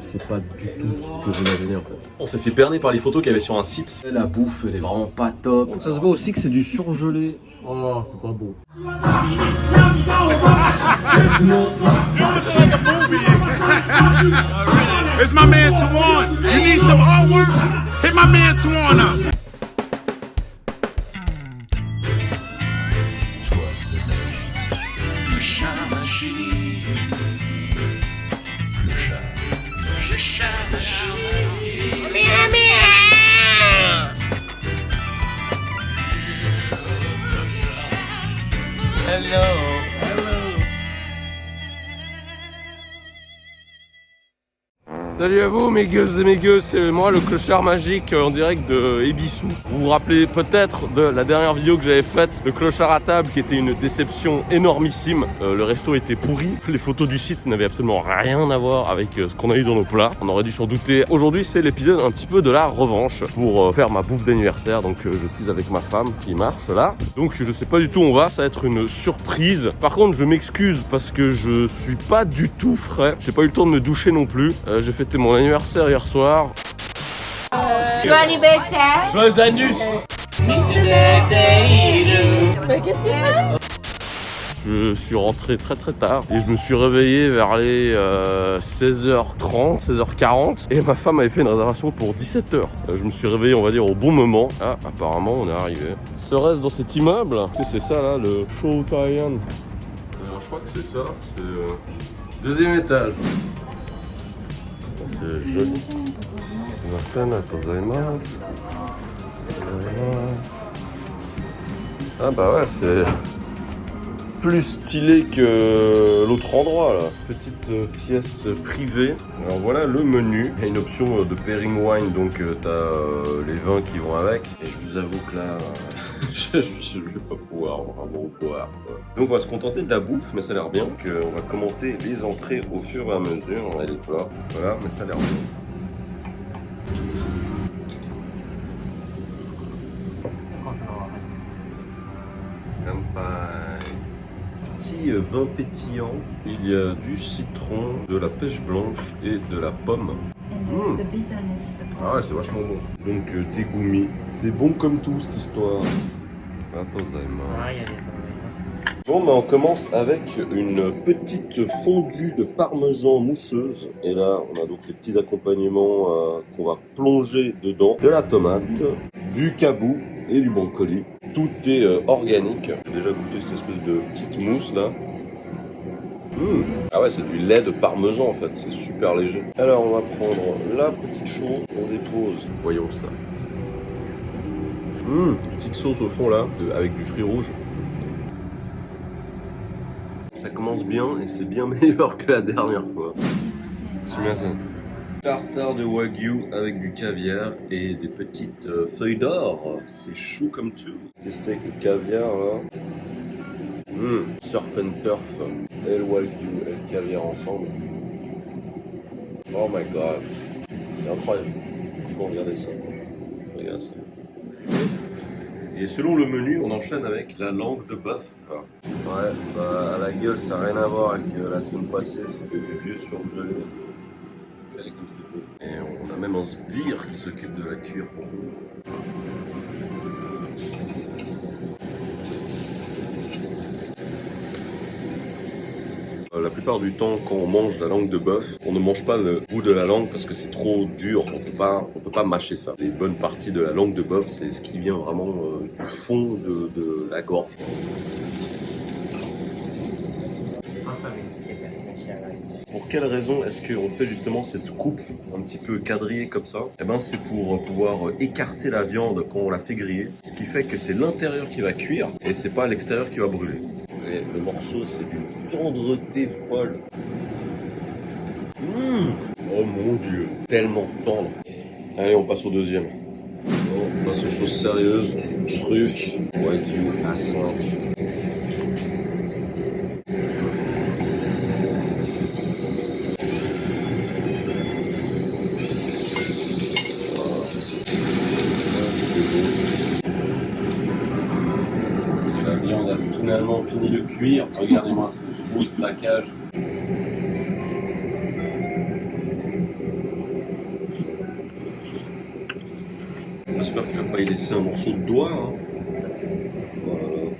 C'est pas du tout ce que j'imaginais en fait. On s'est fait berner par les photos qu'il y avait sur un site. La bouffe, elle est vraiment pas top. Ça se voit aussi que c'est du surgelé. Oh, c'est pas beau. It's my man Tawana. You need some artwork? Hit my man Tawana. Salut à vous mes gueuses et mes gueux, c'est moi le clochard magique en direct de Ebissou. Vous vous rappelez peut-être de la dernière vidéo que j'avais faite, le clochard à table, qui était une déception énormissime. Le resto était pourri, les photos du site n'avaient absolument rien à voir avec ce qu'on a eu dans nos plats. On aurait dû s'en douter. Aujourd'hui c'est l'épisode un petit peu de la revanche pour faire ma bouffe d'anniversaire. Donc je suis avec ma femme qui marche là. Donc je sais pas du tout où on va, ça va être une surprise. Par contre je m'excuse parce que je suis pas du tout frais. J'ai pas eu le temps de me doucher non plus. J'ai fêté mon anniversaire hier soir. Joyeux anniversaire. Joyeux anus. Mais qu'est-ce qu'il fait? Je suis rentré très tard et je me suis réveillé vers les 16h30, 16h40 et ma femme avait fait une réservation pour 17h. Je me suis réveillé on va dire au bon moment. Ah apparemment on est arrivé. Serait-ce dans cet immeuble? Est-ce que c'est ça là le Showtime? Je crois que c'est ça, c'est le deuxième étage. C'est joli. Ah bah ouais, c'est plus stylé que l'autre endroit là. Petite pièce privée. Alors voilà le menu. Il y a une option de pairing wine, donc t'as les vins qui vont avec. Et je vous avoue que là, je vais pas pouvoir vraiment boire. Donc on va se contenter de la bouffe, mais ça a l'air bien. Donc, on va commenter les entrées au fur et à mesure. On a les plats. Voilà, mais ça a l'air bien. Petit vin pétillant, il y a du citron, de la pêche blanche et de la pomme. Ah ouais, c'est vachement bon. Donc tegumi, c'est bon comme tout cette histoire. Attends, bon, bah on commence avec une petite fondue de parmesan mousseuse. Et là, on a donc les petits accompagnements qu'on va plonger dedans. De la tomate, du kabou et du brocoli. Tout est organique. J'ai déjà goûté cette espèce de petite mousse là. Ah ouais, c'est du lait de parmesan en fait, c'est super léger. Alors on va prendre la petite chose, on dépose, voyons ça. Petite sauce au fond là, avec du fruit rouge. Ça commence bien et c'est bien meilleur que la dernière fois. C'est bien ça. Tartare de wagyu avec du caviar et des petites feuilles d'or. C'est chou comme tout. Tester avec le caviar là. Surf and turf. Et le wagyu et le caviar ensemble. Oh my god. C'est incroyable. Franchement, regardez ça. Regardez ça. Et selon le menu, on enchaîne avec la langue de bœuf. Ouais, bah à la gueule, ça n'a rien à voir avec la semaine passée. C'était du vieux surgelé. Elle est comme c'est beau. Et on a même un sbire qui s'occupe de la cuire pour nous. La plupart du temps, quand on mange la langue de bœuf, on ne mange pas le bout de la langue parce que c'est trop dur. On peut pas mâcher ça. Les bonnes parties de la langue de bœuf, c'est ce qui vient vraiment du fond de la gorge. Pour quelle raison est-ce qu'on fait justement cette coupe un petit peu quadrillée comme ça? Eh ben c'est pour pouvoir écarter la viande quand on la fait griller. Ce qui fait que c'est l'intérieur qui va cuire et c'est pas l'extérieur qui va brûler. Et le morceau c'est d'une tendreté folle. Oh mon dieu, tellement tendre. Allez, on passe au deuxième. Bon, on passe aux choses sérieuses. Truffe, wagyu A5. On a finalement fini de cuire. Regardez-moi ce beau slackage. j'espère qu'il va pas y laisser un morceau de doigt. Hein. Voilà.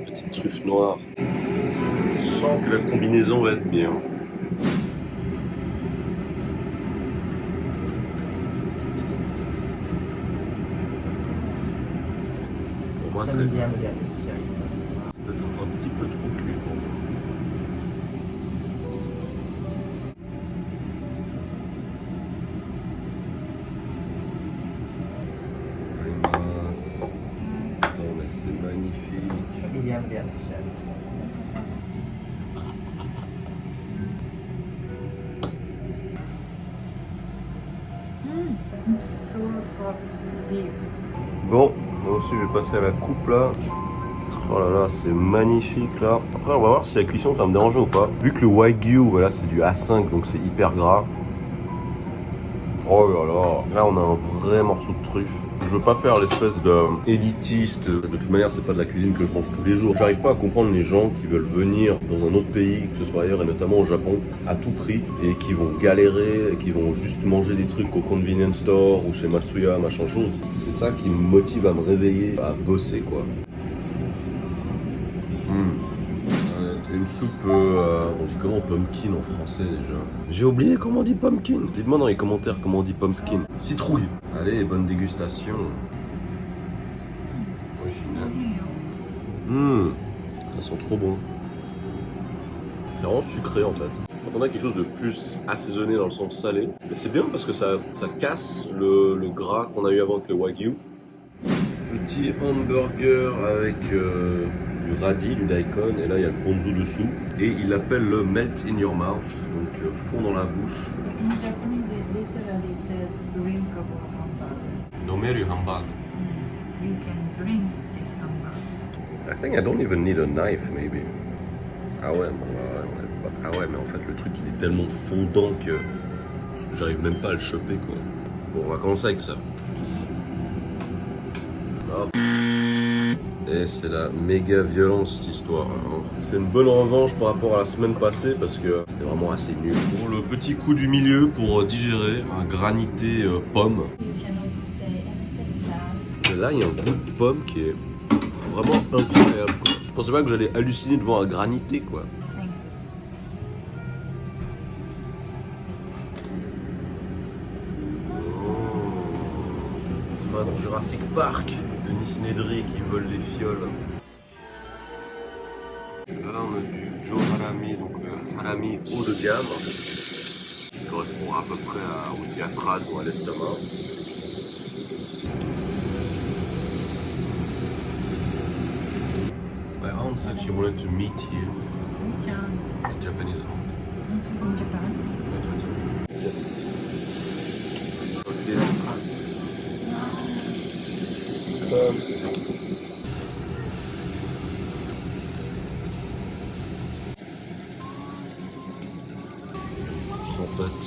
Petite truffe noire. Je sens que la combinaison va être bien. Pour moi, c'est peut-être un petit peu trop cuit pour moi. Attends, mais c'est magnifique. So soft beef. Bon, moi aussi je vais passer à la coupe là. Oh là là, c'est magnifique là. Après on va voir si la cuisson va me déranger ou pas. Vu que le Wagyu, voilà, c'est du A5 donc c'est hyper gras. Oh là là, là on a un vrai morceau de truffe. Je veux pas faire l'espèce de élitiste. De toute manière, c'est pas de la cuisine que je mange tous les jours. J'arrive pas à comprendre les gens qui veulent venir dans un autre pays, que ce soit ailleurs et notamment au Japon, à tout prix, et qui vont galérer, et qui vont juste manger des trucs au convenience store ou chez Matsuya, machin chose. C'est ça qui me motive à me réveiller, à bosser quoi. Une soupe, on dit comment pumpkin en français déjà? J'ai oublié comment on dit pumpkin. Dites-moi dans les commentaires comment on dit pumpkin. Citrouille. Allez, bonne dégustation. Original. Ça sent trop bon. C'est vraiment sucré en fait. On attendait quelque chose de plus assaisonné dans le sens salé. Mais c'est bien parce que ça casse le gras qu'on a eu avant avec le Wagyu. Petit hamburger avec du radis, du daikon, et là il y a le ponzu dessous. Et il l'appelle le melt in your mouth, donc fond dans la bouche. In Japanese, it literally says drinkable hamburger. Nomeru hamburger. You can drink this hamburger. I think I don't even need a knife, maybe. Ah ouais, ah ouais, mais en fait le truc il est tellement fondant que j'arrive même pas à le choper quoi. Bon, on va commencer avec ça. Hop. Et c'est la méga violence cette histoire. C'est une bonne revanche par rapport à la semaine passée parce que c'était vraiment assez nul. Pour le petit coup du milieu pour digérer, un granité pomme. Et là il y a un goût de pomme qui est vraiment incroyable quoi. Je pensais pas que j'allais halluciner devant un granité quoi. Dans Jurassic Park, Denis Nedry qui vole les fioles. Là on a du Joe Harami, donc le harami haut de gamme, qui correspond à peu près au diaphragme ou à l'estomac. My aunt said she wanted to meet you. Japanese aunt. In Japan? Yes. Okay. En fait.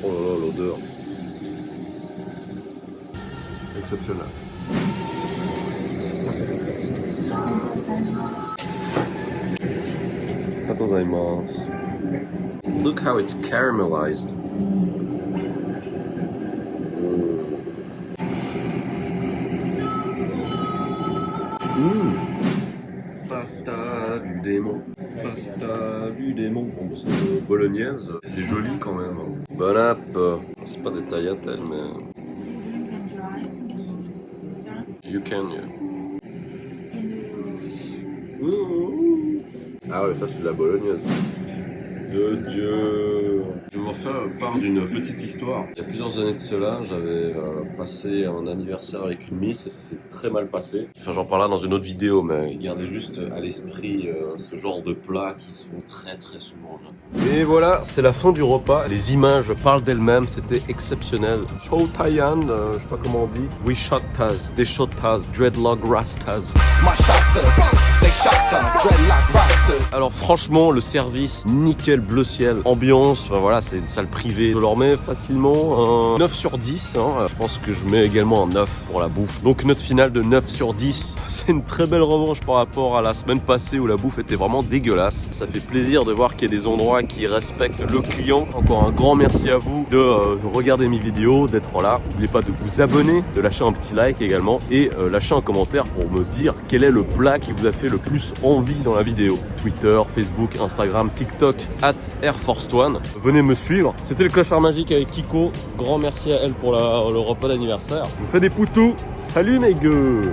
Oh là là, l'odeur. Exceptionnel. Gozaimasu. Look how it's caramelized. Pasta du démon. Pasta du démon. Bon, c'est une bolognaise. C'est joli quand même. Bon app. C'est pas des tagliatelles, mais. You can drive in Switzerland. You can, yeah. And Ah ouais, ça c'est de la bolognaise. De Dieu. Je vais vous refaire part d'une petite histoire. Il y a plusieurs années de cela, j'avais passé un anniversaire avec une miss et ça s'est très mal passé. Enfin, j'en parlerai dans une autre vidéo, mais gardez juste à l'esprit ce genre de plats qui se font très très souvent au Japon. Et voilà, c'est la fin du repas. Les images parlent d'elles-mêmes, c'était exceptionnel. Shoutayan, je sais pas comment on dit. We shot taz, they shot taz, dreadlock rastas. My shotters, they Alors franchement, le service, nickel, bleu ciel, ambiance, enfin voilà, c'est une salle privée. Je leur mets facilement un 9 sur 10. Hein. Je pense que je mets également un 9 pour la bouffe. Donc note finale de 9 sur 10. C'est une très belle revanche par rapport à la semaine passée où la bouffe était vraiment dégueulasse. Ça fait plaisir de voir qu'il y a des endroits qui respectent le client. Encore un grand merci à vous de regarder mes vidéos, d'être là. N'oubliez pas de vous abonner, de lâcher un petit like également et lâcher un commentaire pour me dire quel est le plat qui vous a fait le plus envie dans la vidéo. Twitter, Facebook, Instagram, TikTok, @AirForce1. Venez me suivre. C'était le Clochard Magique avec Kiko. Grand merci à elle pour le repas d'anniversaire. Je vous fais des poutous. Salut mes gueux.